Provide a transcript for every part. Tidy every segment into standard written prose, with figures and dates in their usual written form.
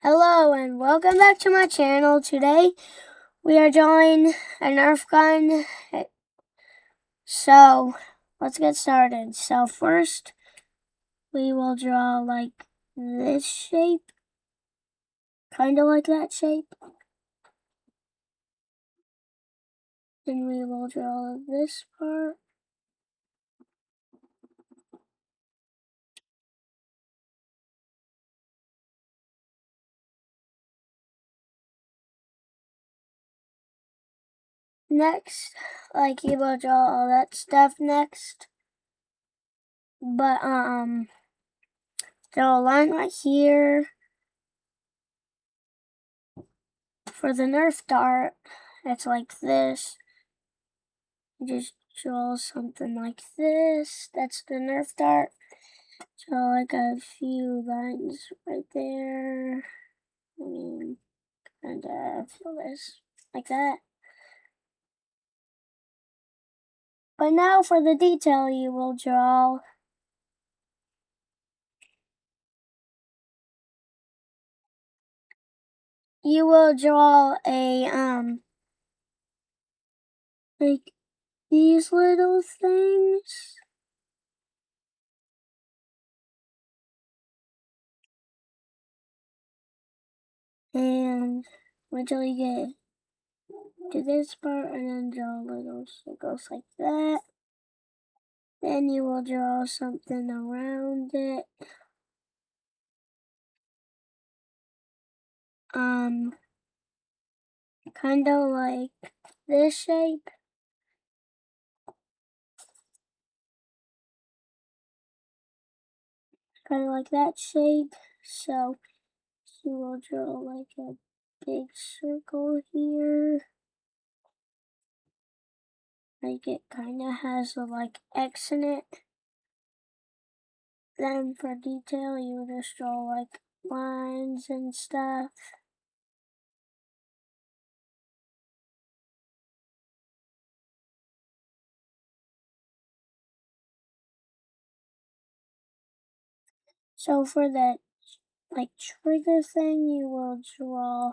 Hello and welcome back to my channel. Today we are drawing a Nerf gun. So let's get started. So first we will draw like this shape, kind of like that shape. Then we will draw this part. Next, like you will draw all that stuff next. But draw a line right here. For the Nerf dart, it's like this. Just draw something like this. That's the Nerf dart. Draw like a few lines right there. And fill this like that. But now for the detail, you will draw a like these little things. And wait till you get to this part and then draw little circles like that. Then you will draw something around it. Kind of like this shape. Kind of like that shape. So you will draw like a big circle here. Like it kind of has a like X in it. Then for detail, you would just draw like lines and stuff. So for that like trigger thing, you will draw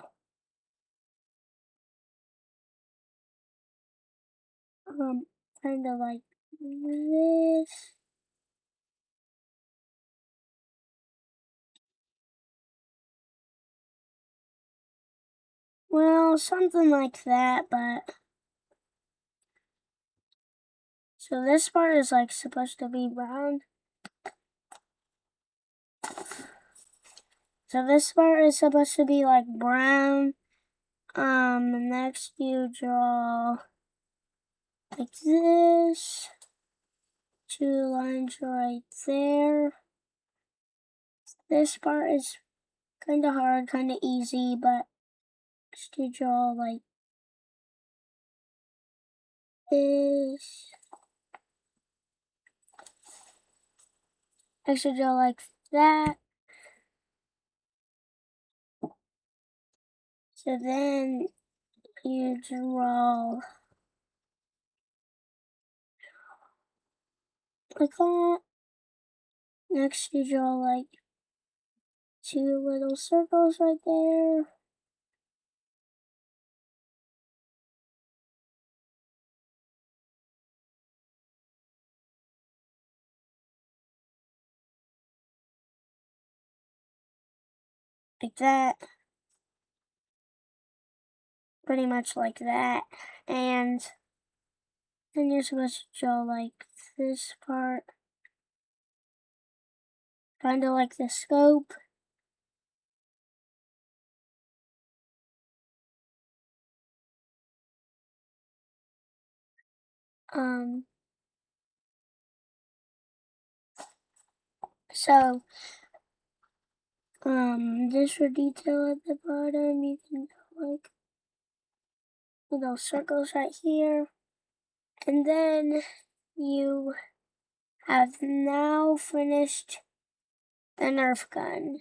kind of like this. Well, something like that, but so this part is like supposed to be brown. So this part is supposed to be like brown. Next you draw like this. 2 lines right there. This part is kind of hard, kind of easy, but just to draw like this. I should draw like that. So then you draw like that. Next you draw like 2 little circles right there. Like that. Pretty much like that. And then you're supposed to draw like this part. Kind of like the scope. So, just for detail at the bottom, you can do like little circles right here. And then you have now finished the Nerf gun.